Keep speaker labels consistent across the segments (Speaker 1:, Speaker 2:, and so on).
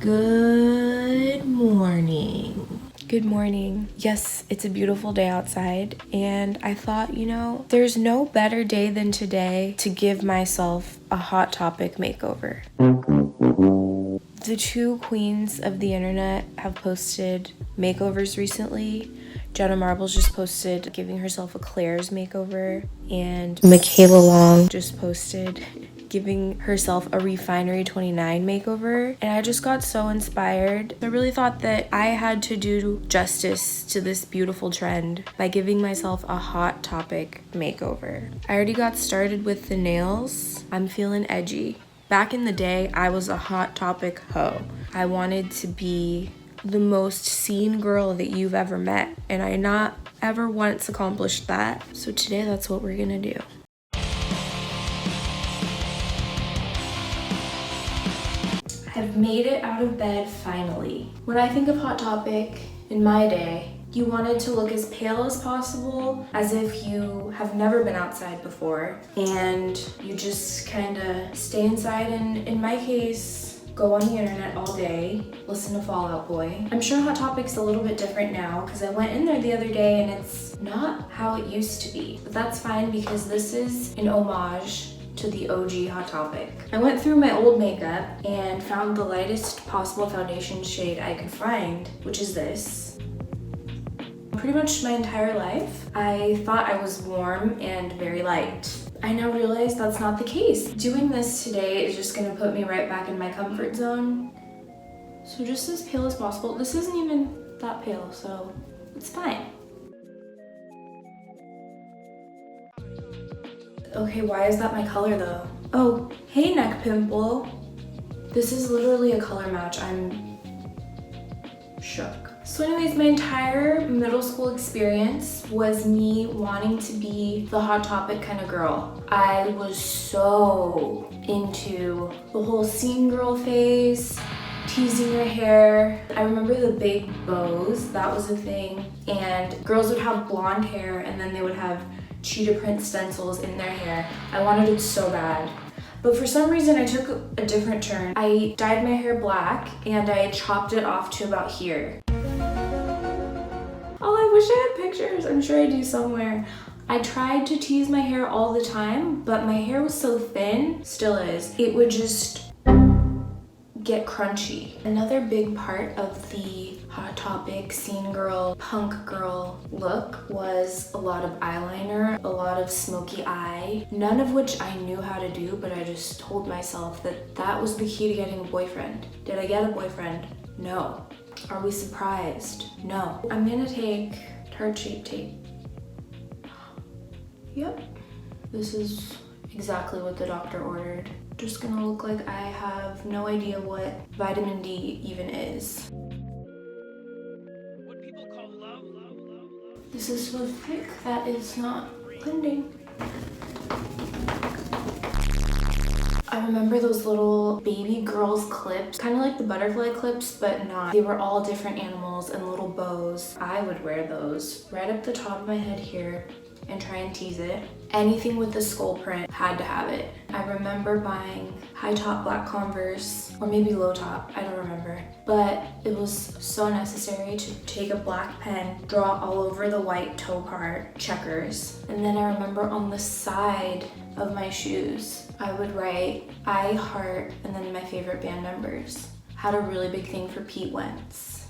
Speaker 1: Good morning. Good morning. Yes, it's a beautiful day outside, and I thought, there's no better day than today to give myself a Hot Topic makeover. The two queens of the internet have posted makeovers recently. Jenna Marbles just posted giving herself a Claire's makeover, and 𝕩𝔻𝔻𝕻𝔸 just posted giving herself a Refinery 29 makeover, and I just got so inspired. I really thought that I had to do justice to this beautiful trend by giving myself a Hot Topic makeover. I already got started with the nails. I'm feeling edgy. Back in the day, I was a Hot Topic hoe. I wanted to be the most seen girl that you've ever met, and I not ever once accomplished that. So today, that's what we're gonna do. I've made it out of bed finally. When I think of Hot Topic in my day, you wanted to look as pale as possible, as if you have never been outside before, and you just kind of stay inside and, in my case, go on the internet all day, listen to Fall Out Boy. I'm sure Hot Topic's a little bit different now, because I went in there the other day and it's not how it used to be. But that's fine, because this is an homage to the OG Hot Topic. I went through my old makeup and found the lightest possible foundation shade I could find, which is this. Pretty much my entire life, I thought I was warm and very light. I now realize that's not the case. Doing this today is just gonna put me right back in my comfort zone. So just as pale as possible. This isn't even that pale, so it's fine. Okay, why is that my color though? Oh, hey neck pimple. This is literally a color match. I'm shook. So anyways, my entire middle school experience was me wanting to be the Hot Topic kind of girl. I was so into the whole scene girl phase, teasing your hair. I remember the big bows, that was a thing. And girls would have blonde hair and then they would have cheetah print stencils in their hair. I wanted it so bad. But for some reason I took a different turn. I dyed my hair black and I chopped it off to about here. Oh, I wish I had pictures. I'm sure I do somewhere. I tried to tease my hair all the time, but my hair was so thin, still is, it would just get crunchy. Another big part of the Hot Topic scene girl, punk girl look was a lot of eyeliner, a lot of smoky eye, none of which I knew how to do, but I just told myself that that was the key to getting a boyfriend. Did I get a boyfriend? No. Are we surprised? No. I'm gonna take Tarte Shape Tape. Yep. This is exactly what the doctor ordered. Just gonna look like I have no idea what vitamin D even is. What people call love. This is so thick that it's not blending. I remember those little baby girls clips, kind of like the butterfly clips, but not. They were all different animals and little bows. I would wear those right up the top of my head here and try and tease it. Anything with the skull print had to have it. I remember buying high top black Converse, or maybe low top, I don't remember. But it was so necessary to take a black pen, draw all over the white toe part, checkers. And then I remember on the side of my shoes, I would write I heart and then my favorite band members. Had a really big thing for Pete Wentz.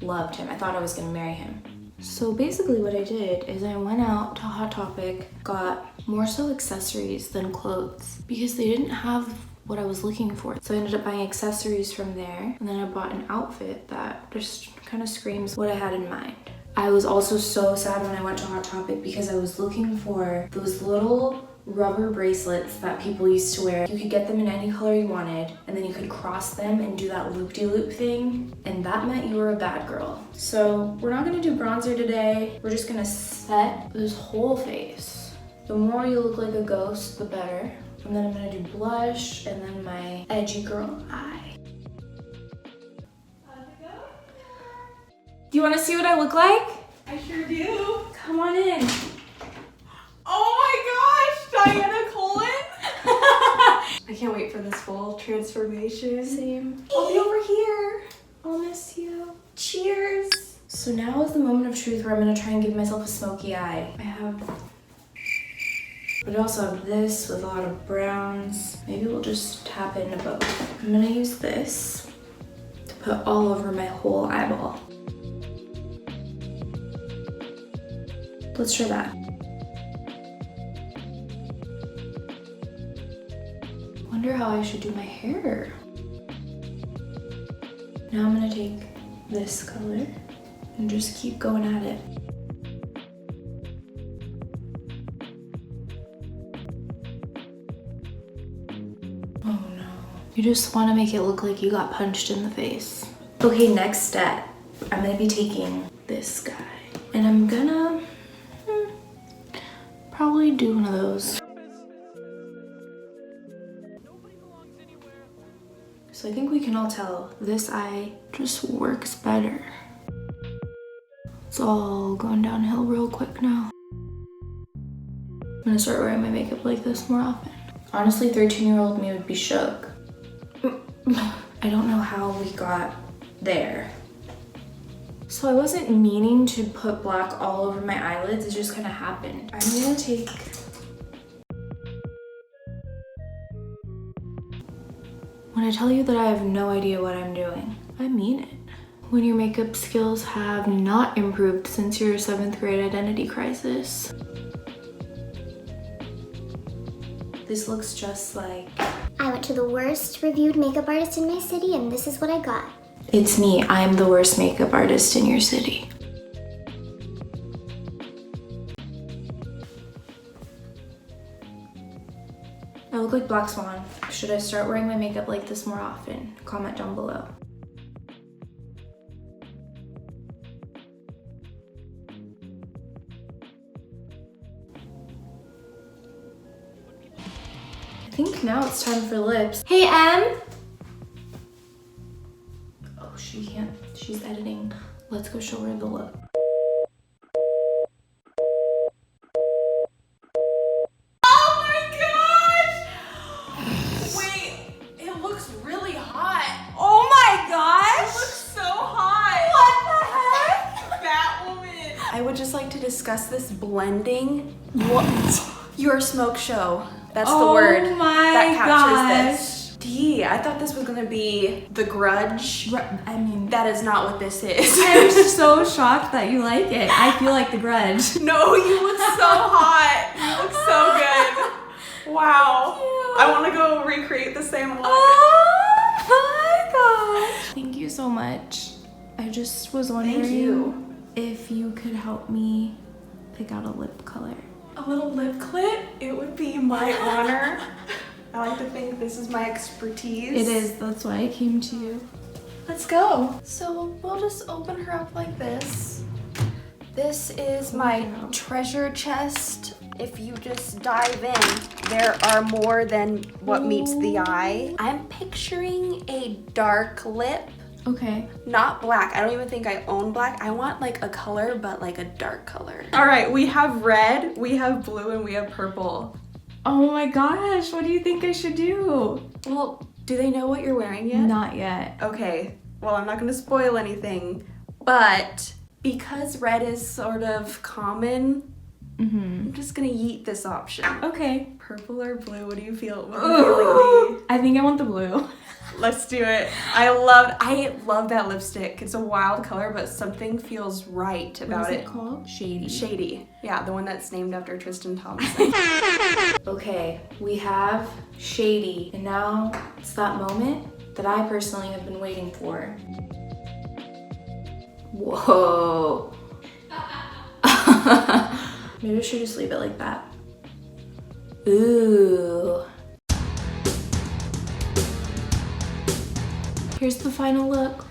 Speaker 1: Loved him. I thought I was gonna marry him. So basically what I did is I went out to Hot Topic, got more so accessories than clothes because they didn't have what I was looking for. So I ended up buying accessories from there, and then I bought an outfit that just kind of screams what I had in mind. I was also so sad when I went to Hot Topic because I was looking for those little rubber bracelets that people used to wear. You could get them in any color you wanted, and then you could cross them and do that loop-de-loop thing, and that meant you were a bad girl. So we're not gonna do bronzer today. We're just gonna set this whole face. The more you look like a ghost, the better. And then I'm gonna do blush, and then my edgy girl eye. Do you wanna see what I look like?
Speaker 2: I sure do.
Speaker 1: Come on in.
Speaker 2: Oh my gosh, Diana Colin? I can't wait for this full transformation.
Speaker 1: Same.
Speaker 2: I'll be over here.
Speaker 1: I'll miss you.
Speaker 2: Cheers.
Speaker 1: So now is the moment of truth where I'm gonna try and give myself a smoky eye. But I also have this with a lot of browns. Maybe we'll just tap into both. I'm gonna use this to put all over my whole eyeball. Let's try that. Wonder how I should do my hair. Now I'm gonna take this color and just keep going at it. Oh no. You just want to make it look like you got punched in the face. Okay, next step. I'm gonna be taking this guy and I'm gonna probably do one of those. So I think we can all tell this eye just works better. It's all going downhill real quick now. I'm gonna start wearing my makeup like this more often. Honestly, 13-year-old me would be shook. I don't know how we got there. So I wasn't meaning to put black all over my eyelids, it just kind of happened. I'm gonna take when I tell you that I have no idea what I'm doing, I mean it. When your makeup skills have not improved since your 7th grade identity crisis. This looks just like...
Speaker 3: I went to the worst reviewed makeup artist in my city and this is what I got.
Speaker 1: It's me, I'm the worst makeup artist in your city. I look like Black Swan. Should I start wearing my makeup like this more often? Comment down below. I think now it's time for lips. Hey, Em! Oh, she can't. She's editing. Let's go show her the look.
Speaker 2: Oh my gosh! Wait, it looks really hot. Oh my gosh! It looks so hot. What the heck? Batwoman. I would just like to discuss this blending. What? Your smoke show. That's the word that captures this. D, I thought this was gonna be The Grudge.
Speaker 4: I mean,
Speaker 2: That is not what this is.
Speaker 4: I'm so shocked that you like it. I feel like The Grudge.
Speaker 2: No, you look so hot. You look so good. Wow. I want to go recreate the same look.
Speaker 4: Oh my gosh.
Speaker 1: Thank you so much. I just was wondering if you could help me pick out a lip color.
Speaker 2: A little lip clit? It would be my honor. I like to think this is my expertise.
Speaker 1: It is, that's why I came to you.
Speaker 2: Let's go. So we'll just open her up like this. This is my treasure chest. If you just dive in, there are more than what meets the eye. I'm picturing a dark lip.
Speaker 1: Okay.
Speaker 2: Not black. I don't even think I own black. I want like a color, but like a dark color. All right, we have red, we have blue, and we have purple.
Speaker 4: Oh my gosh, what do you think I should do?
Speaker 2: Well, do they know what you're wearing yet?
Speaker 4: Not yet.
Speaker 2: Okay, well, I'm not gonna spoil anything, but because red is sort of common, I'm just gonna yeet this option.
Speaker 4: Okay.
Speaker 2: Purple or blue, what do you feel? What
Speaker 4: Ooh, I think I want the blue.
Speaker 2: Let's do it. I love that lipstick. It's a wild color, but something feels right about
Speaker 4: What is
Speaker 2: it.
Speaker 4: it called? Shady.
Speaker 2: Shady. Yeah, the one that's named after Tristan Thompson.
Speaker 1: Okay, we have Shady, and now it's that moment that I personally have been waiting for. Whoa. Maybe I should just leave it like that. Ooh. Here's the final look.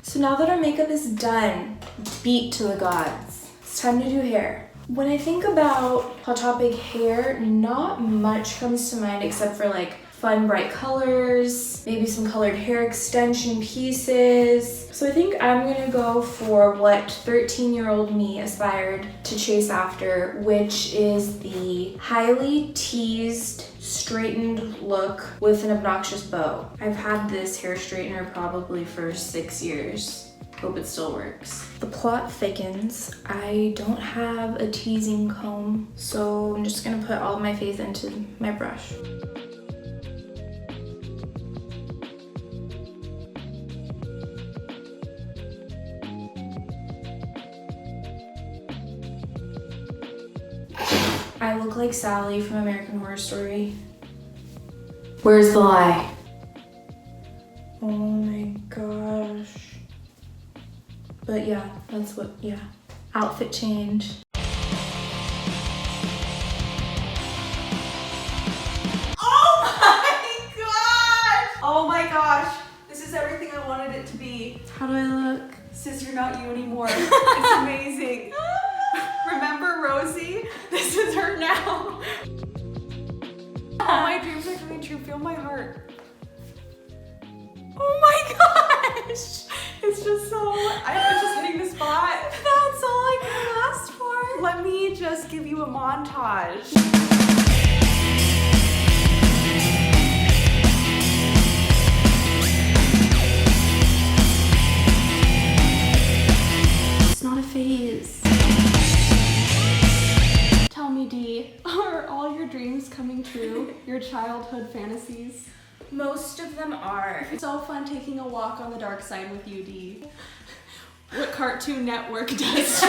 Speaker 1: So now that our makeup is done, beat to the gods, it's time to do hair. When I think about Hot Topic hair, not much comes to mind except for like fun, bright colors, maybe some colored hair extension pieces. So I think I'm gonna go for what 13-year-old me aspired to chase after, which is the highly teased, straightened look with an obnoxious bow. I've had this hair straightener probably for 6 years. Hope it still works. The plot thickens. I don't have a teasing comb, so I'm just gonna put all of my faith into my brush. I look like Sally from American Horror Story. Where's the lie? Oh my gosh. But yeah, that's what, yeah. Outfit change.
Speaker 2: Oh my gosh! This is everything I wanted it to be.
Speaker 1: How do I look?
Speaker 2: Sis, you're not you anymore. It's amazing. Remember Rosie? This is her now. All my dreams are coming true. Feel my heart. Oh my gosh! It's just so, I'm just hitting the spot. That's all I could have asked for. Let me just give you a montage.
Speaker 4: It's not a phase. Tell me, Dee, are all your dreams coming true? Your childhood fantasies?
Speaker 1: Most of them are.
Speaker 4: It's so fun taking a walk on the dark side with you, Dee. What Cartoon Network does.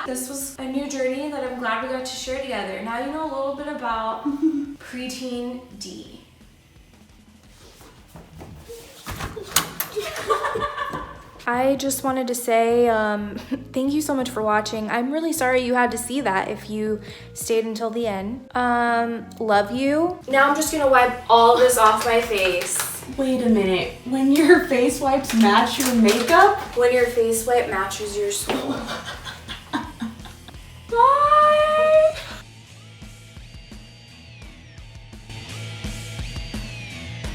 Speaker 1: This was a new journey that I'm glad we got to share together. Now you know a little bit about preteen Dee. I just wanted to say thank you so much for watching. I'm really sorry you had to see that if you stayed until the end. Love you. Now I'm just gonna wipe all this off my face.
Speaker 2: Wait a minute. When your face wipes match your makeup?
Speaker 1: When your face wipe matches your soul.